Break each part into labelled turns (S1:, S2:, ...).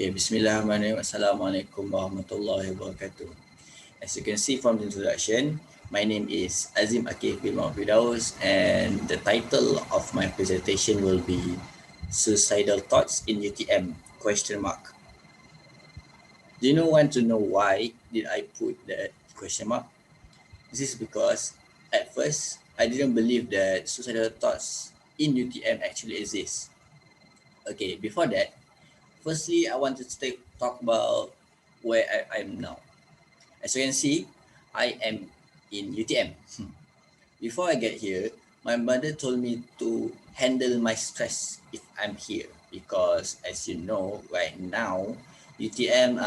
S1: Okay, Bismillahirrahmanirrahim. Assalamualaikum warahmatullahi wabarakatuh. As you can see from the introduction, my name is Azeem Aqif bin Pidaus, and the title of my presentation will be Suicidal Thoughts in UTM? Question mark. Do you want to know why did I put that question mark? This is because at first I didn't believe that suicidal thoughts in UTM actually exist. Okay, before that, firstly, I want to talk about where I'm now. As you can see, I am in UTM. Before I get here, my mother told me to handle my stress if I'm here because, as you know, right now, UTM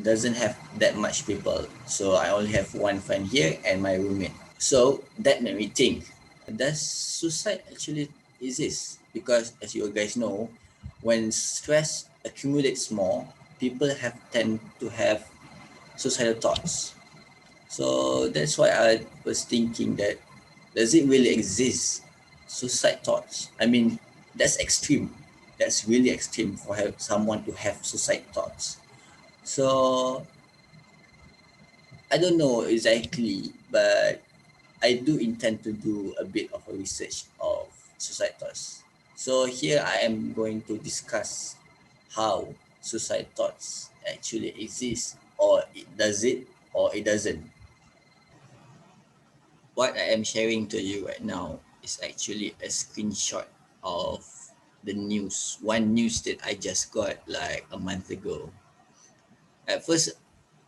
S1: doesn't have that much people. So I only have one friend here and my roommate. So that made me think, does suicide actually exist? Because as you guys know, when stress accumulates more, people have tend to have suicidal thoughts. So that's why I was thinking that does it really exist? Suicide thoughts. I mean, that's extreme. That's really extreme for someone to have suicide thoughts. So I don't know exactly, but I do intend to do a bit of a research of suicide thoughts. So here I am going to discuss how suicide thoughts actually exist, or it doesn't. What I am sharing to you right now is actually a screenshot of the news, one news that I just got like a month ago. At first,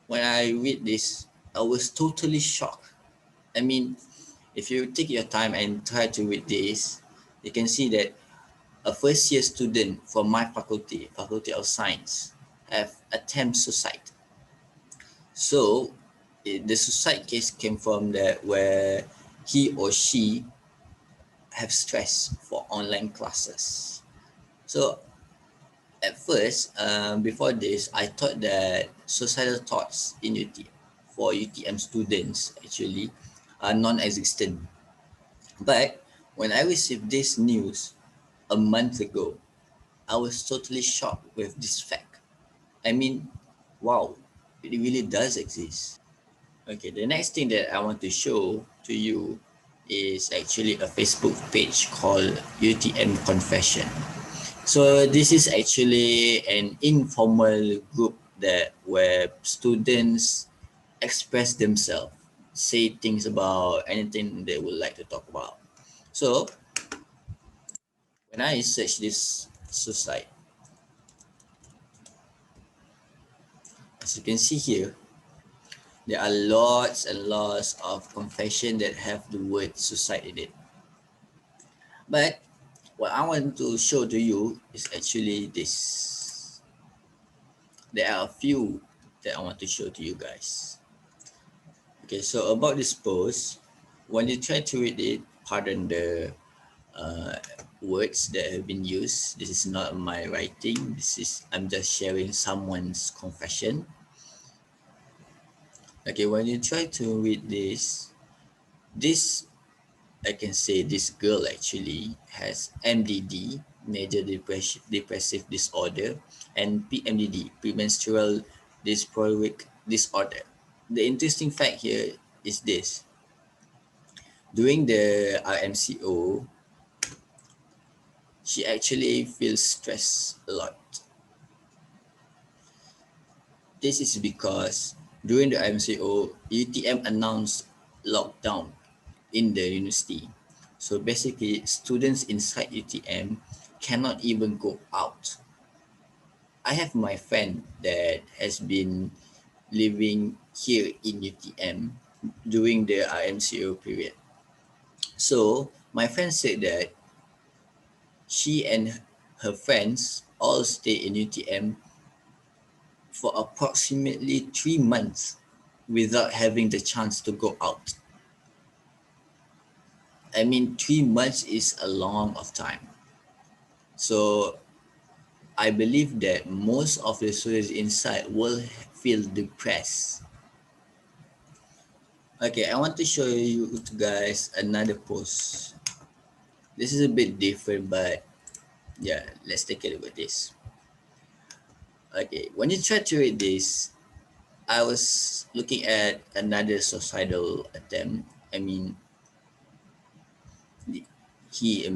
S1: when I read this, I was totally shocked. I mean, if you take your time and try to read this, you can see that a first year student from my Faculty of Science, have attempted suicide. So the suicide case came from that where he or she have stress for online classes. So at first, before this, I thought that suicidal thoughts in for UTM students actually are non-existent. But when I received this news a month ago, I was totally shocked with this fact. I mean, wow, it really does exist. Okay, the next thing that I want to show to you is actually a Facebook page called UTM Confession. So this is actually an informal group that where students express themselves, say things about anything they would like to talk about. So when I search this suicide, as you can see here, there are lots and lots of confession that have the word suicide in it. But what I want to show to you is actually this. There are a few that I want to show to you guys. Okay, so about this post, when you try to read it, pardon the uh, words that have been used. This is not my writing. I'm just sharing someone's confession. Okay, when you try to read this I can say this girl actually has MDD, major depressive disorder, and PMDD, premenstrual dysphoric disorder. The interesting fact here is this. During the RMCO, she actually feels stressed a lot. This is because during the RMCO, UTM announced lockdown in the university. So basically, students inside UTM cannot even go out. I have my friend that has been living here in UTM during the RMCO period. So my friend said that she and her friends all stay in UTM for approximately 3 months without having the chance to go out. I mean, 3 months is a long of time. So I believe that most of the students inside will feel depressed. Okay, I want to show you guys another post. This is a bit different, but yeah, let's take a look at this. Okay, when you try to read this, I was looking at another suicidal attempt. I mean, he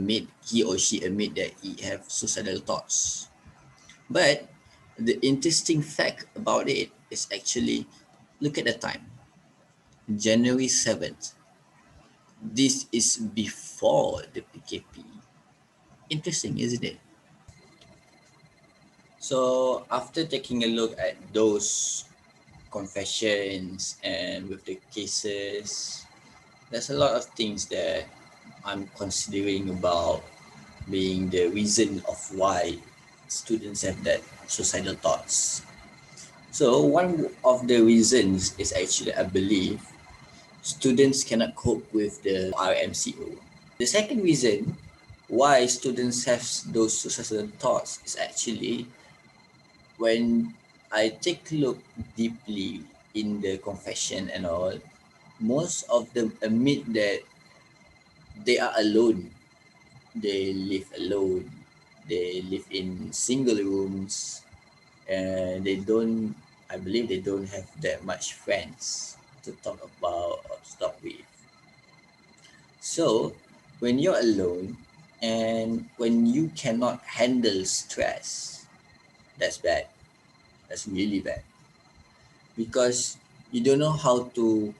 S1: or she admit that he have suicidal thoughts. But the interesting fact about it is actually look at the time, January 7th. This is before the PKP. Interesting, isn't it? So after taking a look at those confessions and with the cases, there's a lot of things that I'm considering about being the reason of why students have that suicidal thoughts. So one of the reasons is actually, I believe, students cannot cope with the RMCO. The second reason why students have those suicidal thoughts is actually when I take a look deeply in the confession and all, most of them admit that they are alone. They live alone. They live in single rooms, and they don't. I believe they don't have that much friends to talk about or to talk with. So, when you're alone and when you cannot handle stress, that's bad. That's really bad because you don't know how to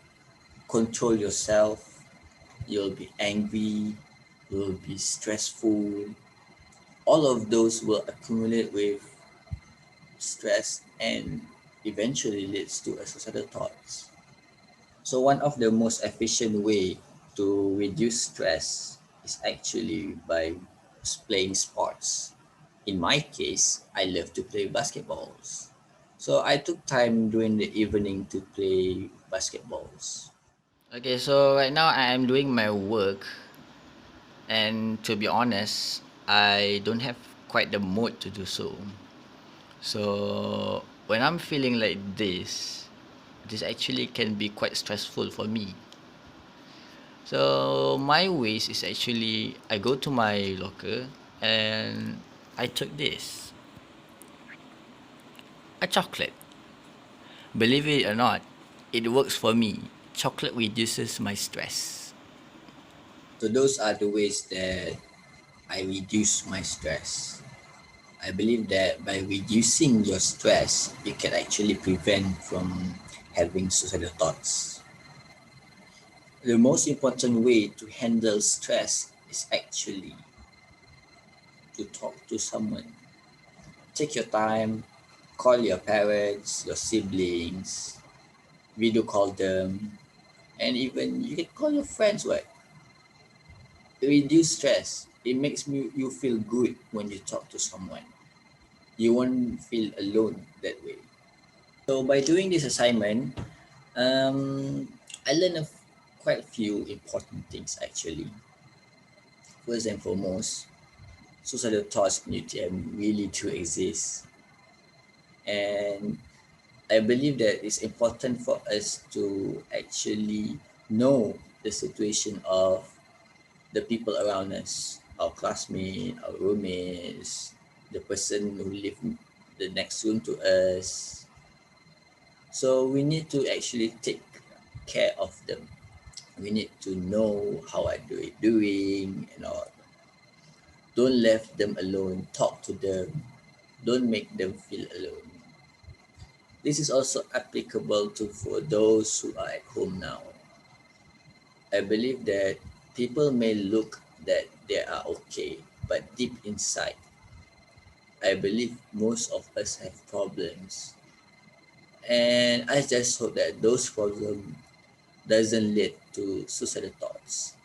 S1: control yourself. You'll be angry, you'll be stressful. All of those will accumulate with stress and eventually leads to a suicidal thoughts. So one of the most efficient way to reduce stress is actually by playing sports. In my case, I love to play basketballs. So I took time during the evening to play basketballs.
S2: Okay, so right now I am doing my work, and to be honest, I don't have quite the mood to do so. So when I'm feeling like this actually can be quite stressful for me. So my ways is actually I go to my locker and I took this a chocolate. Believe it or not, it works for me. Chocolate reduces my stress.
S1: So those are the ways that I reduce my stress. I believe that by reducing your stress, you can actually prevent from having suicidal thoughts. The most important way to handle stress is actually to talk to someone. Take your time, call your parents, your siblings, video call them, and even you can call your friends. What reduce stress? It makes you feel good when you talk to someone. You won't feel alone that way. So by doing this assignment, I learned quite a few important things actually. First and foremost, suicidal thoughts need to really to exist, and I believe that it's important for us to actually know the situation of the people around us, our classmates, our roommates, the person who live the next room to us. So we need to actually take care of them. We need to know how I do it doing and all. Don't leave them alone. Talk to them. Don't make them feel alone. This is also applicable to for those who are at home now. I believe that people may look that they are okay, but deep inside, I believe most of us have problems. And I just hope that those problems doesn't lead to suicidal thoughts.